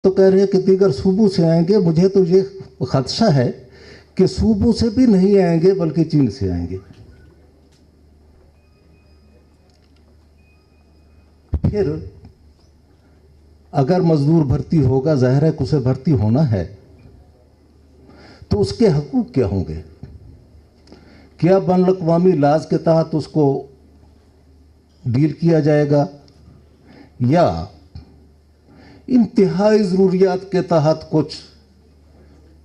तो कह रहे हैं कि दीगर सूबों से आएंगे। मुझे तो ये खदशा है कि सूबों से भी नहीं आएंगे बल्कि चीन से आएंगे। फिर अगर मजदूर भर्ती होगा, जाहिर है कि उसे भर्ती होना है, तो उसके हकूक क्या होंगे? क्या बैनुल-अक़वामी लाज के तहत उसको डील किया जाएगा या इंतहाई ज़रूरियात के तहत कुछ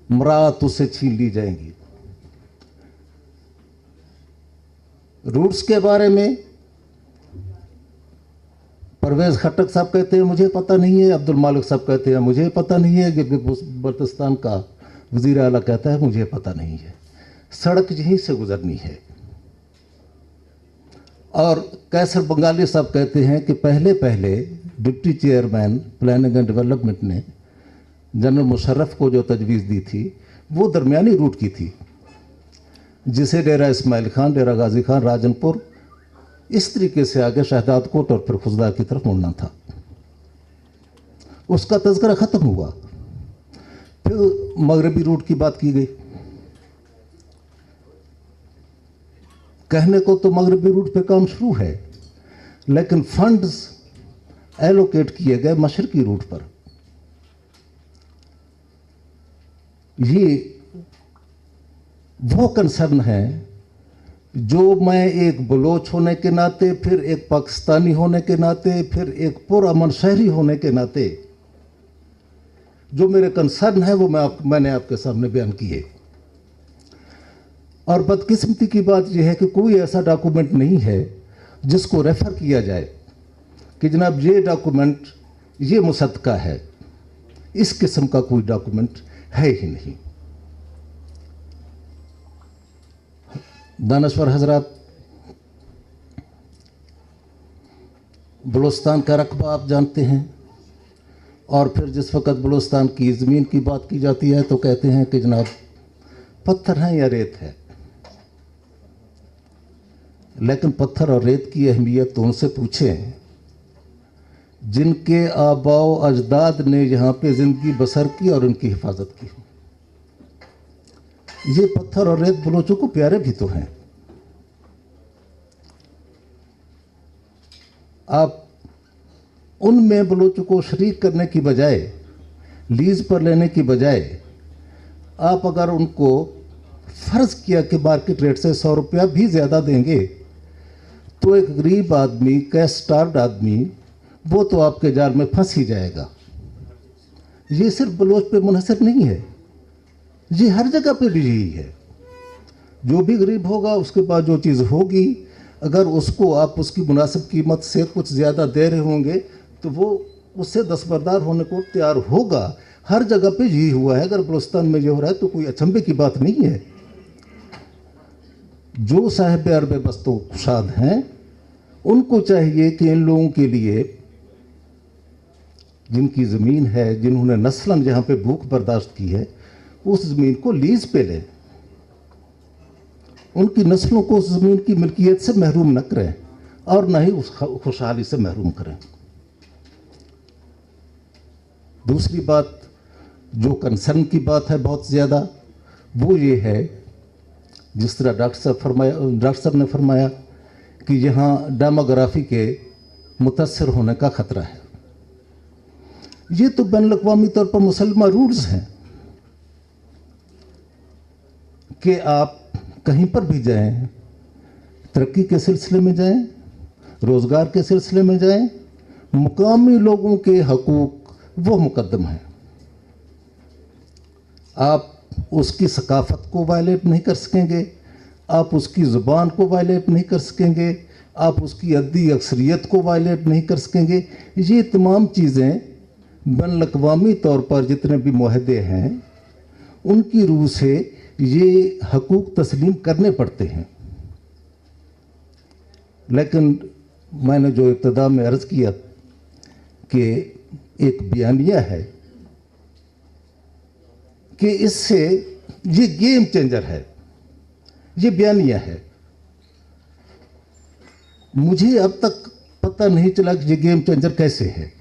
मराहत उससे छीन ली जाएंगी? रूट्स के बारे में परवेज़ खट्टक साहब कहते हैं मुझे पता नहीं है, अब्दुल मालिक साहब कहते हैं मुझे पता नहीं है, गिलगित बल्तिस्तान का वज़ीर आला कहता है मुझे पता नहीं है। सड़क यहीं से गुजरनी है। और कैसर बंगाली साहब कहते हैं कि पहले पहले deputy chairman planning and development ने जनरल मुशर्रफ को जो तजवीज़ दी थी वो दरमियानी रूट की थी, जिसे डेरा इस्माइल खान, डेरा गाजी खान, राजनपुर, इस तरीके से आगे शहजाद कोट और फिर खुजदा की तरफ मुड़ना था। उसका तज़किरा ख़त्म हुआ। फिर मगरबी रूट की बात की गई। कहने को तो मगरबी रूट पे काम शुरू है, लेकिन फंड्स एलोकेट किए गए मशरकी रूट पर। ये वो कंसर्न है जो मैं एक बलोच होने के नाते, फिर एक पाकिस्तानी होने के नाते, फिर एक पुरअमन शहरी होने के नाते जो मेरे कंसर्न है वो मैंने आपके सामने बयान किए। और बदकिस्मती की बात यह है कि कोई ऐसा डॉक्यूमेंट नहीं है जिसको रेफ़र किया जाए कि जनाब ये डॉक्यूमेंट ये मुसद्दका है। इस किस्म का कोई डॉक्यूमेंट है ही नहीं। दानश्वर हजरात, बलूचिस्तान का रकबा आप जानते हैं, और फिर जिस वक़्त बलूचिस्तान की ज़मीन की बात की जाती है तो कहते हैं कि जनाब पत्थर हैं या रेत है। लेकिन पत्थर और रेत की अहमियत तो उनसे पूछें जिनके आबाओ अजदाद ने यहाँ पे ज़िंदगी बसर की और उनकी हिफाजत की। ये पत्थर और रेत बलोचों को प्यारे भी तो हैं। आप उनमें बलोचों को शरीक करने की बजाय, लीज पर लेने की बजाय, आप अगर उनको फ़र्ज़ किया कि मार्केट रेट से 100 रुपया भी ज़्यादा देंगे तो एक गरीब आदमी, कैश स्टार्व्ड आदमी, वो तो आपके जाल में फंस ही जाएगा। ये सिर्फ बलोच पे मुनहसर नहीं है, ये हर जगह पे भी यही है। जो भी गरीब होगा उसके पास जो चीज़ होगी, अगर उसको आप उसकी मुनासिब कीमत से कुछ ज़्यादा दे रहे होंगे तो वो उससे दस्तबरदार होने को तैयार होगा। हर जगह पे यही हुआ है। अगर बलूचिस्तान में ये हो रहा है तो कोई अचंभे की बात नहीं है। जो साहिब अरब बस्तो कुशाद हैं उनको चाहिए कि इन लोगों के लिए, जिनकी ज़मीन है, जिन्होंने नस्लन जहाँ पे भूख बर्दाश्त की है, उस ज़मीन को लीज पे लें। उनकी नस्लों को उस ज़मीन की मिल्कियत से महरूम न करें और न ही उस खुशहाली से महरूम करें। दूसरी बात जो कंसर्न की बात है बहुत ज़्यादा, वो ये है, जिस तरह डॉक्टर साहब ने फरमाया कि यहाँ डेमोग्राफी के मुतासर होने का ख़तरा है। ये तो बैनुल-अक़वामी तौर पर मुसल्लमा रूल्स हैं कि आप कहीं पर भी जाएं, तरक्की के सिलसिले में जाएं, रोज़गार के सिलसिले में जाएं, मुकामी लोगों के हकूक़ वो मुकद्दम हैं। आप उसकी सकाफ़त को वायलेट नहीं कर सकेंगे, आप उसकी ज़ुबान को वायलेट नहीं कर सकेंगे, आप उसकी अददी अक्सरियत को वायलेट नहीं कर सकेंगे। ये तमाम चीज़ें बैनुल-अक़वामी तौर पर जितने भी मुआहदे हैं उनकी रूह से ये हकूक़ तस्लीम करने पड़ते हैं। लेकिन मैंने जो इब्तिदा में अर्ज़ किया कि एक बयानिया है कि इससे ये गेम चेंजर है, ये बयानिया है। मुझे अब तक पता नहीं चला कि ये गेम चेंजर कैसे है।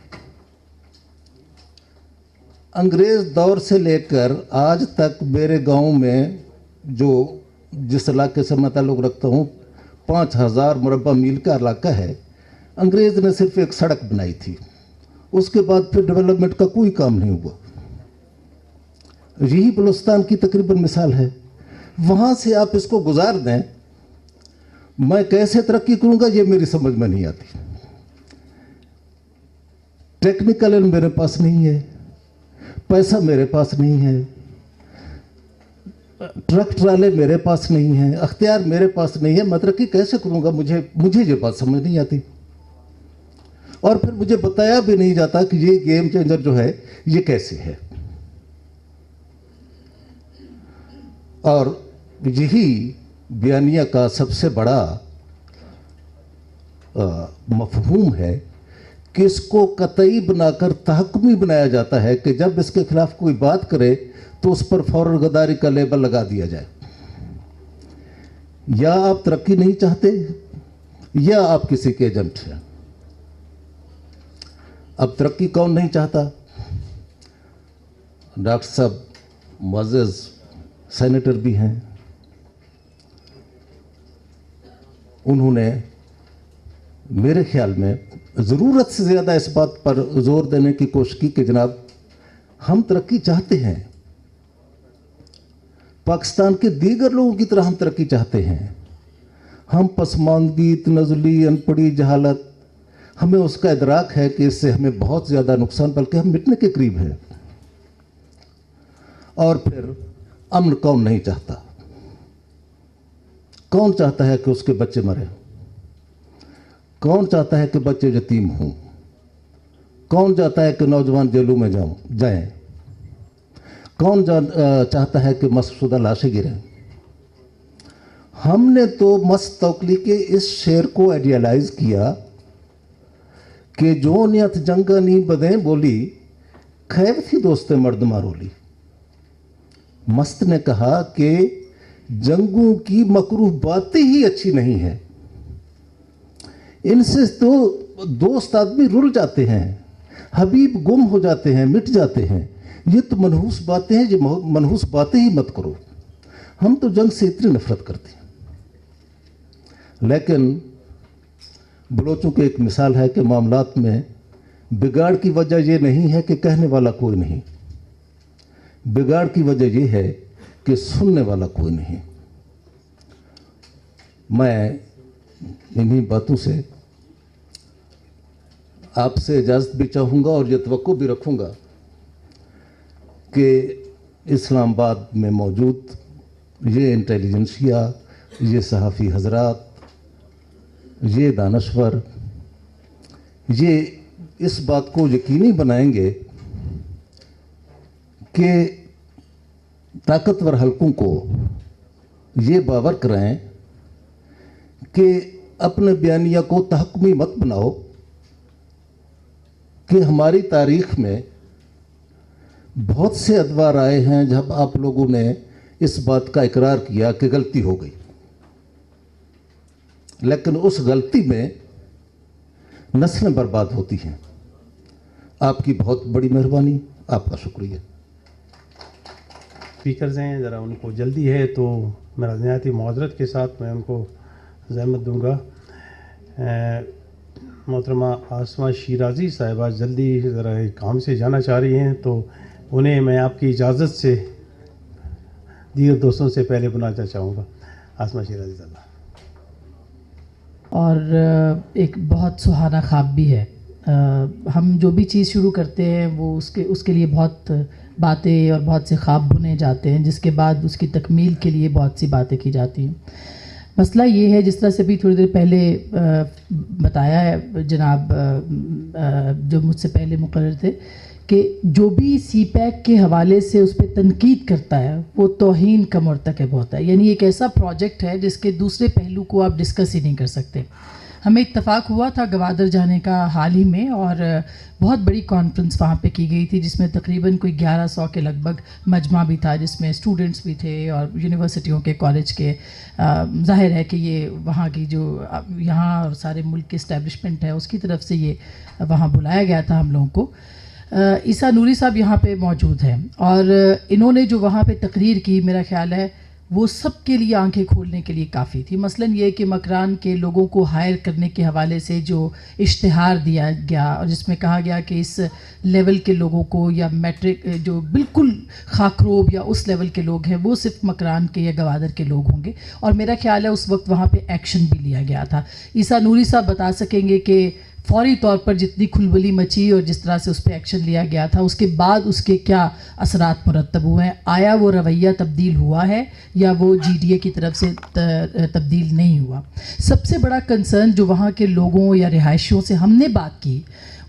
अंग्रेज़ दौर से लेकर आज तक मेरे गांव में जिस इलाके से मैं ताल्लुक़ रखता हूँ 5000 मुरब्बा मील का इलाका है, अंग्रेज़ ने सिर्फ एक सड़क बनाई थी, उसके बाद फिर डेवलपमेंट का कोई काम नहीं हुआ। यही बलूचिस्तान की तकरीबन मिसाल है। वहाँ से आप इसको गुजार दें, मैं कैसे तरक्की करूँगा ये मेरी समझ में नहीं आती। टेक्निकल इल्म मेरे पास नहीं है, पैसा मेरे पास नहीं है, ट्रक ट्राले मेरे पास नहीं है, अख्तियार मेरे पास नहीं है, मैं तरक्की कैसे करूँगा? मुझे ये बात समझ नहीं आती। और फिर मुझे बताया भी नहीं जाता कि ये गेम चेंजर जो है ये कैसे है। और यही बयानिया का सबसे बड़ा मफहूम है कि इसको कतई बनाकर तहक्कुमी बनाया जाता है कि जब इसके खिलाफ कोई बात करे तो उस पर फौरन गद्दारी का लेबल लगा दिया जाए। या आप तरक्की नहीं चाहते या आप किसी के एजेंट हैं। अब तरक्की कौन नहीं चाहता? डॉक्टर साहब मुअज़्ज़ज़ सेनेटर भी हैं, उन्होंने मेरे ख्याल में ज़रूरत से ज़्यादा इस बात पर ज़ोर देने की कोशिश की कि जनाब हम तरक्की चाहते हैं, पाकिस्तान के दीगर लोगों की तरह हम तरक्की चाहते हैं। हम पसमानदगी, तनज़ुली, अनपढ़ी, जहालत, हमें उसका इदराक है कि इससे हमें बहुत ज़्यादा नुकसान, बल्कि हम मिटने के करीब हैं। और फिर अमन कौन नहीं चाहता? कौन चाहता है कि उसके बच्चे मरें? कौन चाहता है कि बच्चे यतीम हों? कौन चाहता है कि नौजवान जेलों में जाएं? कौन चाहता है कि मस्तशुदा लाशें गिरें? हमने तो मस्तौकली के इस शेर को आइडियलाइज किया कि जो नियत जंगा नी बदें बोली, खैब थी दोस्ते मर्द मारोली। मस्त ने कहा कि जंगों की मकरूह बातें ही अच्छी नहीं हैं, इनसे तो दोस्त आदमी रुल जाते हैं, हबीब गुम हो जाते हैं, मिट जाते हैं। ये तो मनहूस बातें हैं, ये मनहूस बातें ही मत करो। हम तो जंग से इतनी नफरत करते हैं। लेकिन बलोचों की एक मिसाल है कि मामलात में बिगाड़ की वजह ये नहीं है कि कहने वाला कोई नहीं, बिगाड़ की वजह ये है कि सुनने वाला कोई नहीं। मैं इन्हीं बातों से आपसे इजाज़त भी चाहूँगा और ये तवक्को भी रखूँगा कि इस्लामाबाद में मौजूद ये इंटेलिजेंसिया, ये सहाफ़ी हजरात, ये दानश्वर, ये इस बात को यकीनी बनाएंगे कि ताकतवर हलकों को ये बावर कराएं कि अपने बयानिया को तहक्कुमी मत बनाओ कि हमारी तारीख़ में बहुत से अदवार आए हैं जब आप लोगों ने इस बात का इकरार किया कि गलती हो गई, लेकिन उस गलती में नस्लें बर्बाद होती हैं। आपकी बहुत बड़ी मेहरबानी, आपका शुक्रिया। स्पीकर्स हैं, ज़रा उनको जल्दी है तो मेरा नहायत माजरत के साथ मैं उनको ज़हमत दूंगा। मोहतरमा आसमा शिराजी साहिबा जल्दी ज़रा एक काम से जाना चाह रही हैं, तो उन्हें मैं आपकी इजाज़त से दीगर दोस्तों से पहले बुलाना चाहूँगा। आसमा शिराजी साहिबा। और एक बहुत सुहाना ख्वाब भी है। हम जो भी चीज़ शुरू करते हैं वो उसके लिए बहुत बातें और बहुत से ख्वाब बुने जाते हैं, जिसके बाद उसकी तकमील के लिए बहुत सी बातें की जाती हैं। मसला ये है, जिस तरह से भी थोड़ी देर पहले बताया है जनाब जो मुझसे पहले मुकर्रर थे, कि जो भी सी पैक के हवाले से उस पर तनकीद करता है वो तौहीन का मर्तकब होता है। यानी एक ऐसा प्रोजेक्ट है जिसके दूसरे पहलू को आप डिस्कस ही नहीं कर सकते। हमें इत्तफ़ाक़ हुआ था गवादर जाने का हाल ही में, और बहुत बड़ी कॉन्फ्रेंस वहाँ पे की गई थी जिसमें तकरीबन कोई 1100 के लगभग मजमा भी था, जिसमें स्टूडेंट्स भी थे और यूनिवर्सिटियों के, कॉलेज के। ज़ाहिर है कि ये वहाँ की जो यहाँ और सारे मुल्क की इस्टेब्लिशमेंट है उसकी तरफ से ये वहाँ बुलाया गया था हम लोगों को। عیسیٰ نوری صاحب یہاں پہ موجود ہیں اور انہوں نے جو وہاں پہ تقریر کی میرا خیال ہے وہ سب کے لیے آنکھیں کھولنے کے لیے کافی تھی. مثلاً یہ کہ مکران کے لوگوں کو ہائر کرنے کے حوالے سے جو اشتہار دیا گیا اور جس میں کہا گیا کہ اس لیول کے لوگوں کو یا میٹرک جو بالکل خاکروب یا اس لیول کے لوگ ہیں وہ صرف مکران کے یا گوادر کے لوگ ہوں گے, اور میرا خیال ہے اس وقت وہاں پہ ایکشن بھی لیا گیا تھا. عیسیٰ نوری صاحب بتا سکیں گے کہ فوری طور پر جتنی کھلبلی مچی اور جس طرح سے اس پہ ایکشن لیا گیا تھا اس کے بعد اس کے کیا اثرات مرتب ہوئے ہیں, آیا وہ رویہ تبدیل ہوا ہے یا وہ جی ڈی اے کی طرف سے تبدیل نہیں ہوا. سب سے بڑا کنسرن جو وہاں کے لوگوں یا رہائشیوں سے ہم نے بات کی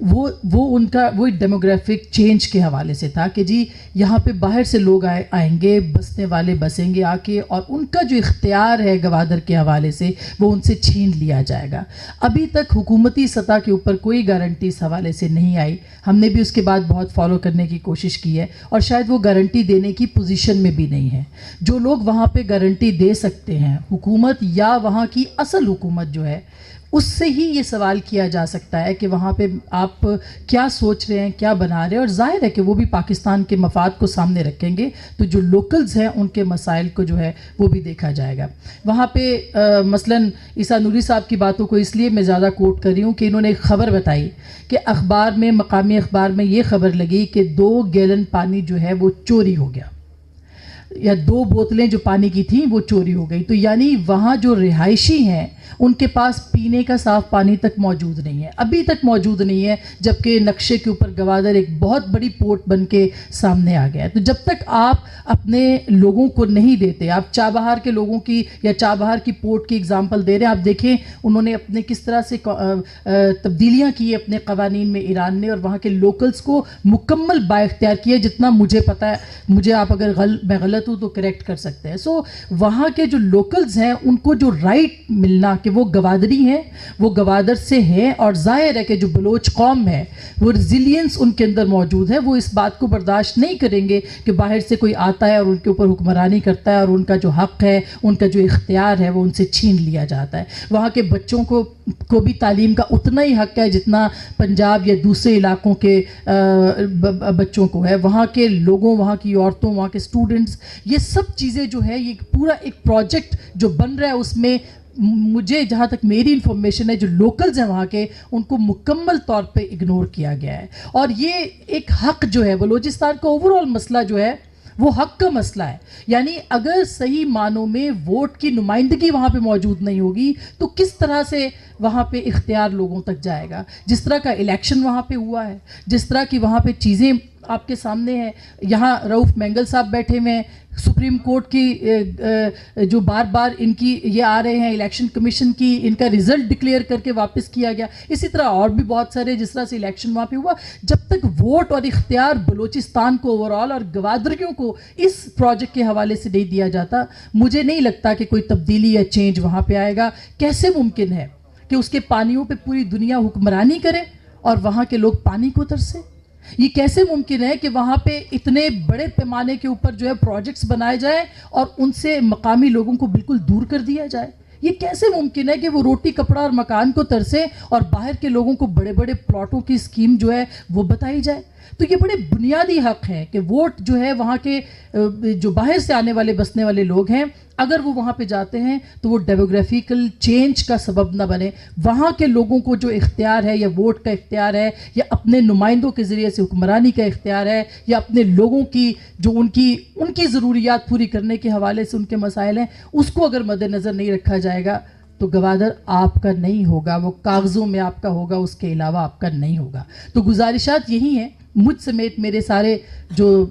وہ ان کا وہ ڈیموگرافک چینج کے حوالے سے تھا کہ جی یہاں پہ باہر سے لوگ آئیں گے, بسنے والے بسیں گے آ کے, اور ان کا جو اختیار ہے گوادر کے حوالے سے وہ ان سے چھین لیا جائے گا. ابھی تک حکومتی سطح کے اوپر کوئی گارنٹی اس حوالے سے نہیں آئی. ہم نے بھی اس کے بعد بہت فالو کرنے کی کوشش کی ہے اور شاید وہ گارنٹی دینے کی پوزیشن میں بھی نہیں ہے. جو لوگ وہاں پہ گارنٹی دے سکتے ہیں, حکومت یا وہاں کی اصل حکومت جو ہے, اس سے ہی یہ سوال کیا جا سکتا ہے کہ وہاں پہ آپ کیا سوچ رہے ہیں, کیا بنا رہے ہیں, اور ظاہر ہے کہ وہ بھی پاکستان کے مفاد کو سامنے رکھیں گے تو جو لوکلز ہیں ان کے مسائل کو جو ہے وہ بھی دیکھا جائے گا. وہاں پہ مثلاً عیسیٰ نوری صاحب کی باتوں کو اس لیے میں زیادہ کوٹ کر رہی ہوں کہ انہوں نے ایک خبر بتائی کہ اخبار میں, مقامی اخبار میں یہ خبر لگی کہ 2 گیلن پانی جو ہے وہ چوری ہو گیا, یا 2 بوتلیں جو پانی کی تھیں وہ چوری ہو گئی. تو یعنی وہاں جو رہائشی ہیں ان کے پاس پینے کا صاف پانی تک موجود نہیں ہے, ابھی تک موجود نہیں ہے, جبکہ نقشے کے اوپر گوادر ایک بہت بڑی پورٹ بن کے سامنے آ گیا ہے. تو جب تک آپ اپنے لوگوں کو نہیں دیتے, آپ چابہار کے لوگوں کی یا چابہار کی پورٹ کی اگزامپل دے رہے ہیں, آپ دیکھیں انہوں نے اپنے کس طرح سے تبدیلیاں کی اپنے قوانین میں ایران نے, اور وہاں کے لوکلز کو مکمل با اختیار کیا, جتنا مجھے پتہ ہے, مجھے آپ اگر میں غلط ہوں تو کریکٹ کر سکتے ہیں. سو وہاں کے جو لوکلز ہیں ان کو جو رائٹ ملنا کہ وہ گوادری ہیں, وہ گوادر سے ہیں, اور ظاہر ہے کہ جو بلوچ قوم ہے وہ ریزیلینس ان کے اندر موجود ہے, وہ اس بات کو برداشت نہیں کریں گے کہ باہر سے کوئی آتا ہے اور ان کے اوپر حکمرانی کرتا ہے اور ان کا جو حق ہے, ان کا جو اختیار ہے وہ ان سے چھین لیا جاتا ہے. وہاں کے بچوں کو بھی تعلیم کا اتنا ہی حق ہے جتنا پنجاب یا دوسرے علاقوں کے بچوں کو ہے. وہاں کے لوگوں, وہاں کی عورتوں, وہاں کے اسٹوڈنٹس, یہ سب چیزیں جو ہے, یہ پورا ایک پروجیکٹ جو بن رہا ہے اس میں مجھے جہاں تک میری انفارمیشن ہے جو لوکلز ہیں وہاں کے, ان کو مکمل طور پہ اگنور کیا گیا ہے. اور یہ ایک حق جو ہے بلوچستان کا اوور آل مسئلہ جو ہے وہ حق کا مسئلہ ہے. یعنی اگر صحیح معنوں میں ووٹ کی نمائندگی وہاں پہ موجود نہیں ہوگی تو کس طرح سے وہاں پہ اختیار لوگوں تک جائے گا. جس طرح کا الیکشن وہاں پہ ہوا ہے, جس طرح کی وہاں پہ چیزیں آپ کے سامنے ہیں, یہاں رؤف مینگل صاحب بیٹھے ہوئے ہیں, سپریم کورٹ کی جو بار بار ان کی یہ آ رہے ہیں, الیکشن کمیشن کی ان کا رزلٹ ڈکلیئر کر کے واپس کیا گیا. اسی طرح اور بھی بہت سارے جس طرح سے الیکشن وہاں پہ ہوا. جب تک ووٹ اور اختیار بلوچستان کو اوور آل اور گوادریوں کو اس پروجیکٹ کے حوالے سے نہیں دیا جاتا, مجھے نہیں لگتا کہ کوئی تبدیلی یا چینج وہاں پہ آئے گا. کیسے ممکن ہے کہ اس کے پانیوں پہ پوری دنیا حکمرانی کرے اور وہاں کے لوگ پانی کو ترسے؟ یہ کیسے ممکن ہے کہ وہاں پہ اتنے بڑے پیمانے کے اوپر جو ہے پروجیکٹس بنائے جائیں اور ان سے مقامی لوگوں کو بالکل دور کر دیا جائے؟ یہ کیسے ممکن ہے کہ وہ روٹی کپڑا اور مکان کو ترسیں اور باہر کے لوگوں کو بڑے بڑے پلاٹوں کی اسکیم جو ہے وہ بتائی جائے؟ تو یہ بڑے بنیادی حق ہے کہ ووٹ جو ہے وہاں کے جو باہر سے آنے والے بسنے والے لوگ ہیں, اگر وہ وہاں پہ جاتے ہیں تو وہ ڈیموگرافیکل چینج کا سبب نہ بنے. وہاں کے لوگوں کو جو اختیار ہے, یا ووٹ کا اختیار ہے, یا اپنے نمائندوں کے ذریعے سے حکمرانی کا اختیار ہے, یا اپنے لوگوں کی جو ان کی ضروریات پوری کرنے کے حوالے سے ان کے مسائل ہیں, اس کو اگر مد نظر نہیں رکھا جائے گا تو گوادر آپ کا نہیں ہوگا. وہ کاغذوں میں آپ کا ہوگا, اس کے علاوہ آپ کا نہیں ہوگا. تو گزارشات یہی ہیں, مجھ سمیت میرے سارے جو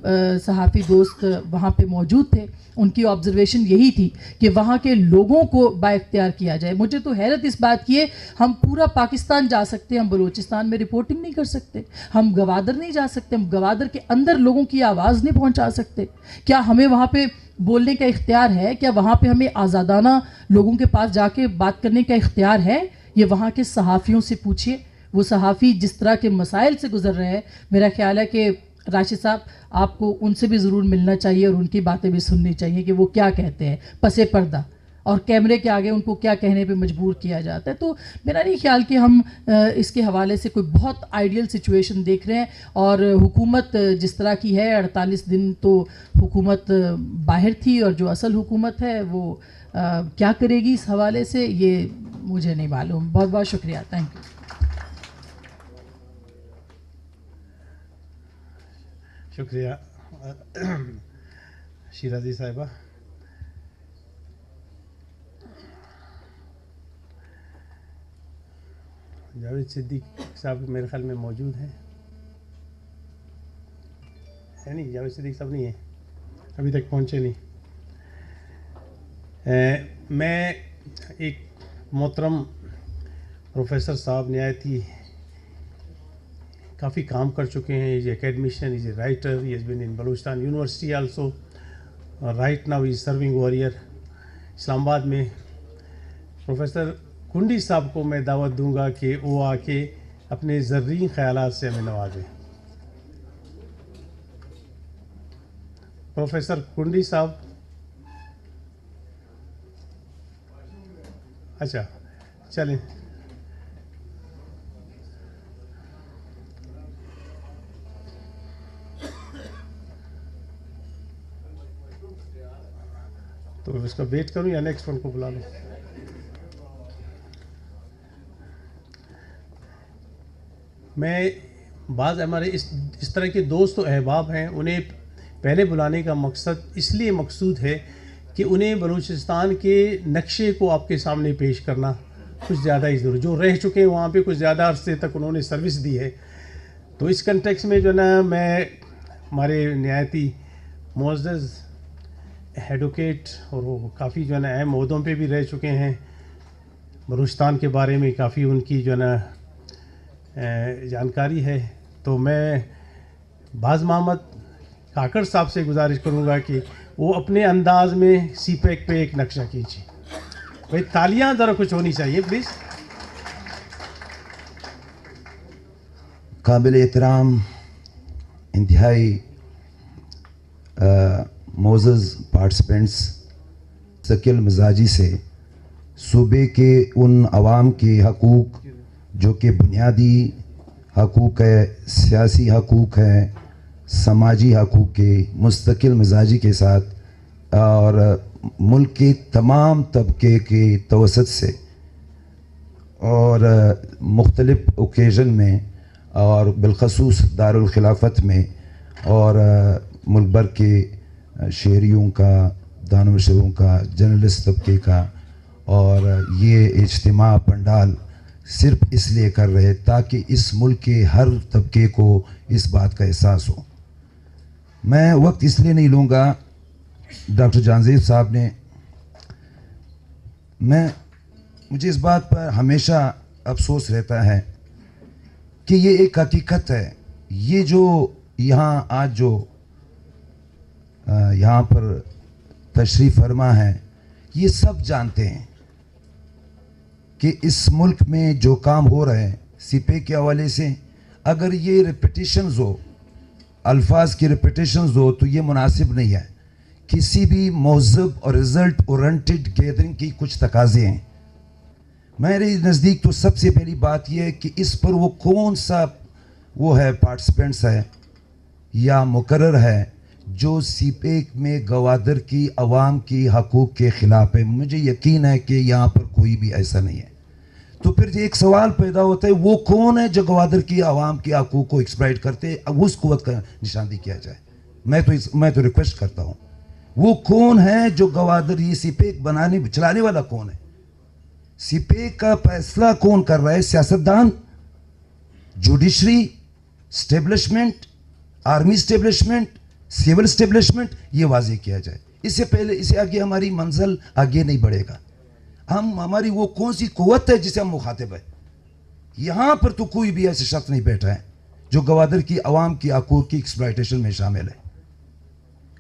صحافی دوست وہاں پہ موجود تھے, ان کی آبزرویشن یہی تھی کہ وہاں کے لوگوں کو با اختیار کیا جائے. مجھے تو حیرت اس بات کی ہے, ہم پورا پاکستان جا سکتے ہیں, ہم بلوچستان میں رپورٹنگ نہیں کر سکتے, ہم گوادر نہیں جا سکتے, ہم گوادر کے اندر لوگوں کی آواز نہیں پہنچا سکتے. کیا ہمیں وہاں پہ بولنے کا اختیار ہے؟ کیا وہاں پہ ہمیں آزادانہ لوگوں کے پاس جا کے بات کرنے کا اختیار ہے؟ یہ وہاں کے صحافیوں سے پوچھیے. وہ صحافی جس طرح کے مسائل سے گزر رہے ہیں, میرا خیال ہے کہ راشد صاحب آپ کو ان سے بھی ضرور ملنا چاہیے اور ان کی باتیں بھی سننی چاہیے کہ وہ کیا کہتے ہیں پس پردہ. اور کیمرے کے آگے ان کو کیا کہنے پہ مجبور کیا جاتا ہے. تو میرا نہیں خیال کہ ہم اس کے حوالے سے کوئی بہت آئیڈیل سچویشن دیکھ رہے ہیں. اور حکومت جس طرح کی ہے 48 دن تو حکومت باہر تھی, اور جو اصل حکومت ہے وہ کیا کرے گی اس حوالے سے یہ مجھے نہیں معلوم. بہت بہت شکریہ. Thank you. شکریہ شیرازی صاحبہ. جاوید صدیق صاحب میرے خیال میں موجود ہیں, ہے نہیں؟ جاوید صدیق صاحب نہیں ہیں, ابھی تک پہنچے نہیں. میں ایک محترم پروفیسر صاحب نہایتی کافی کام کر چکے ہیں. As a academician, as a writer, he has been in Balochistan university also. Right now is serving وارئر اسلام آباد میں. پروفیسر کنڈی صاحب کو میں دعوت دوں گا کہ وہ آ کے اپنے زرعی خیالات سے ہمیں نوازیں. پروفیسر کنڈی صاحب. اچھا چلیں. تو اس کا ویٹ کروں یا نیکسٹ ون کو بلا لوں؟ میں بعض ہمارے اس طرح کے دوست و احباب ہیں, انہیں پہلے بلانے کا مقصد اس لیے مقصود ہے کہ انہیں بلوچستان کے نقشے کو آپ کے سامنے پیش کرنا کچھ زیادہ ہی ضروری. جو رہ چکے ہیں وہاں پہ کچھ زیادہ عرصے تک انہوں نے سروس دی ہے, تو اس کنٹیکس میں جو ہے نا میں ہمارے نہایتی معزز ایڈوکیٹ اور وہ کافی جو ہے نا اہم عہدوں پہ بھی رہ چکے ہیں, بلوچستان کے بارے میں کافی ان کی جو ہے نا جانکاری ہے, تو میں باز محمد کاکڑ صاحب سے گزارش کروں گا کہ وہ اپنے انداز میں سی پیک پہ ایک نقشہ کھینچیں. بھائی تالیاں ذرا کچھ ہونی چاہیے پلیز. قابل احترام انتہائی معزز پارٹیسپینٹس, مستقل مزاجی سے صوبے کے ان عوام کے حقوق جو کہ بنیادی حقوق ہے, سیاسی حقوق ہے, سماجی حقوق کے مستقل مزاجی کے ساتھ اور ملک کے تمام طبقے کے توسط سے اور مختلف اوکیزن میں اور بالخصوص دارالخلافت میں اور ملک بھر کے شہریوں کا, دانشوروں کا, جرنلسٹ طبقے کا, اور یہ اجتماع پنڈال صرف اس لیے کر رہے تاکہ اس ملک کے ہر طبقے کو اس بات کا احساس ہو. میں وقت اس لیے نہیں لوں گا. ڈاکٹر جہانزیب صاحب نے مجھے اس بات پر ہمیشہ افسوس رہتا ہے کہ یہ ایک حقیقت ہے. یہ جو یہاں آج جو یہاں پر تشریف فرما ہے, یہ سب جانتے ہیں کہ اس ملک میں جو کام ہو رہے ہیں سی پے کے حوالے سے, اگر یہ ریپیٹیشنز ہو, الفاظ کی ریپیٹیشنز ہو, تو یہ مناسب نہیں ہے. کسی بھی مہذب اور رزلٹ اورینٹڈ گیدرنگ کی کچھ تقاضے ہیں. میرے نزدیک تو سب سے پہلی بات یہ ہے کہ اس پر وہ کون سا وہ ہے پارٹیسپینٹس ہے یا مقرر ہے جو سی پیک میں گوادر کی عوام کی حقوق کے خلاف ہے. مجھے یقین ہے کہ یہاں پر کوئی بھی ایسا نہیں ہے. تو پھر ایک سوال پیدا ہوتا ہے, وہ کون ہے جو گوادر کی عوام کے حقوق کو ایکسپلائٹ کرتے, اب اس قوت کا نشاندہی کیا جائے. میں تو ریکویسٹ کرتا ہوں, وہ کون ہے جو گوادر یہ سی پیک چلانے والا کون ہے؟ سی پیک کا فیصلہ کون کر رہا ہے؟ سیاستدان, judiciary, establishment, army establishment, civil establishment, یہ واضح کیا جائے. اس سے پہلے اسے آگے ہماری منزل آگے نہیں بڑھے گا. ہماری وہ کون سی قوت ہے جسے ہم مخاطب ہے؟ یہاں پر تو کوئی بھی ایسے شخص نہیں بیٹھا ہے جو گوادر کی عوام کی حقوق کی ایکسپلائٹیشن میں شامل ہے.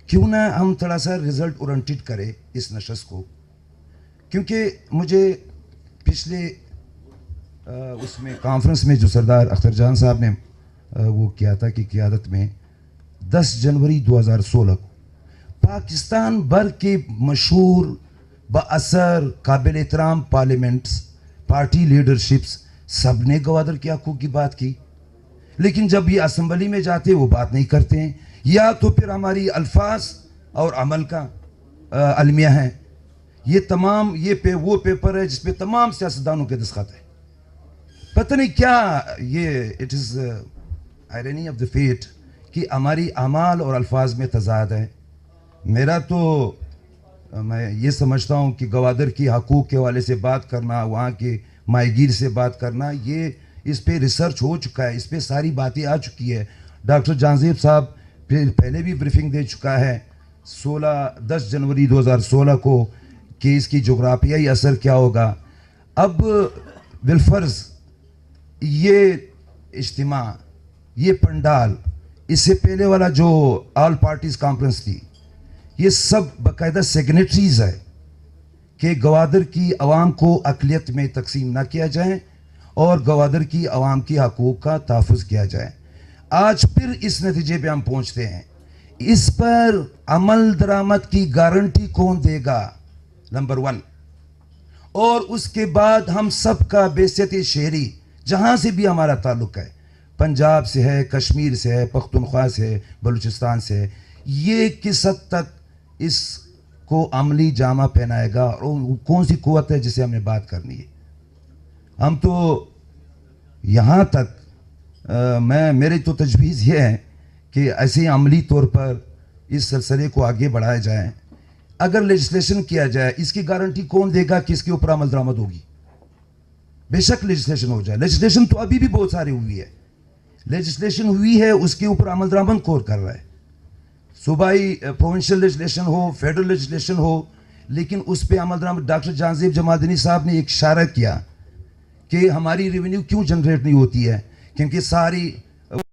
کیوں نہ ہم تھوڑا سا رزلٹ اورینٹڈ کرے اس نشست کو, کیونکہ مجھے پچھلے اس میں کانفرنس میں جو سردار اختر جان صاحب نے وہ کیا تھا کہ قیادت میں 10 جنوری 2016 کو پاکستان بھر کے مشہور बाअसर काबिल एहतराम पार्लियामेंट्स, पार्टी लीडरशिप्स, सब ने गवादर के हकूक़ की बात की, लेकिन जब ये असम्बली में जाते वो बात नहीं करते हैं, या तो फिर हमारी अल्फाज और अमल का अलमिया है। ये तमाम वो पेपर है जिसपे तमाम सियासतदानों के दस्तखत है। पता नहीं क्या ये it is irony of the fate कि हमारी अमाल और अल्फाज में तजाद है। मेरा तो मैं ये समझता हूँ कि गवादर की हकूक़ के हवाले से बात करना, वहाँ के माहीगीर से बात करना, ये इस पे रिसर्च हो चुका है, इस पे सारी बातें आ चुकी है। डॉक्टर जांजेब साहब पहले भी ब्रीफिंग दे चुका है 10 जनवरी 2016 को कि इसकी जोग्राफियाई असर क्या होगा। अब बिलफर्ज ये इज्तिमा, ये पंडाल, इससे पहले वाला जो ऑल पार्टीज़ कॉन्फ्रेंस थी, ये सब बाकायदा सिग्नेटरीज है कि गवादर की आवाम को अक़लियत में तकसीम ना किया जाए और गवादर की आवाम की हकूक़ का तहफ़्फ़ुज़ किया जाए। आज फिर इस नतीजे पे हम पहुँचते हैं। इस पर अमल दरामद की गारंटी कौन देगा, नंबर 1। और उसके बाद हम सब का बेसियत शहरी, जहाँ से भी हमारा ताल्लुक़ है, पंजाब से है, कश्मीर से है, पख्तूनख्वा से है, बलूचिस्तान से है, ये किस हद तक इसको अमली जामा पहनाएगा और कौन सी क़ुव्वत है जिसे हमें बात करनी है। हम तो यहाँ तक मेरी तो तजवीज़ ये है कि ऐसे अमली तौर पर इस सिलसिले को आगे बढ़ाया जाए। अगर लेजिस्लेशन किया जाए, इसकी गारंटी कौन देगा कि इसके ऊपर अमल दरामद होगी। बेशक लेजिस्लेशन हो जाए, लेजिस्लेशन तो अभी भी बहुत सारी हुई है, लेजिस्लेशन हुई है, उसके ऊपर अमल दरामद कौन कर रहा है। सूबाई प्रोविंशियल लेजिस्लेशन हो, फेडरल लेजिस्लेशन हो, लेकिन उस पर अमल दरामद। डॉक्टर जांजेब जमादनी साहब ने एक इशारा किया कि हमारी रेवेन्यू क्यों जनरेट नहीं होती है, क्योंकि सारी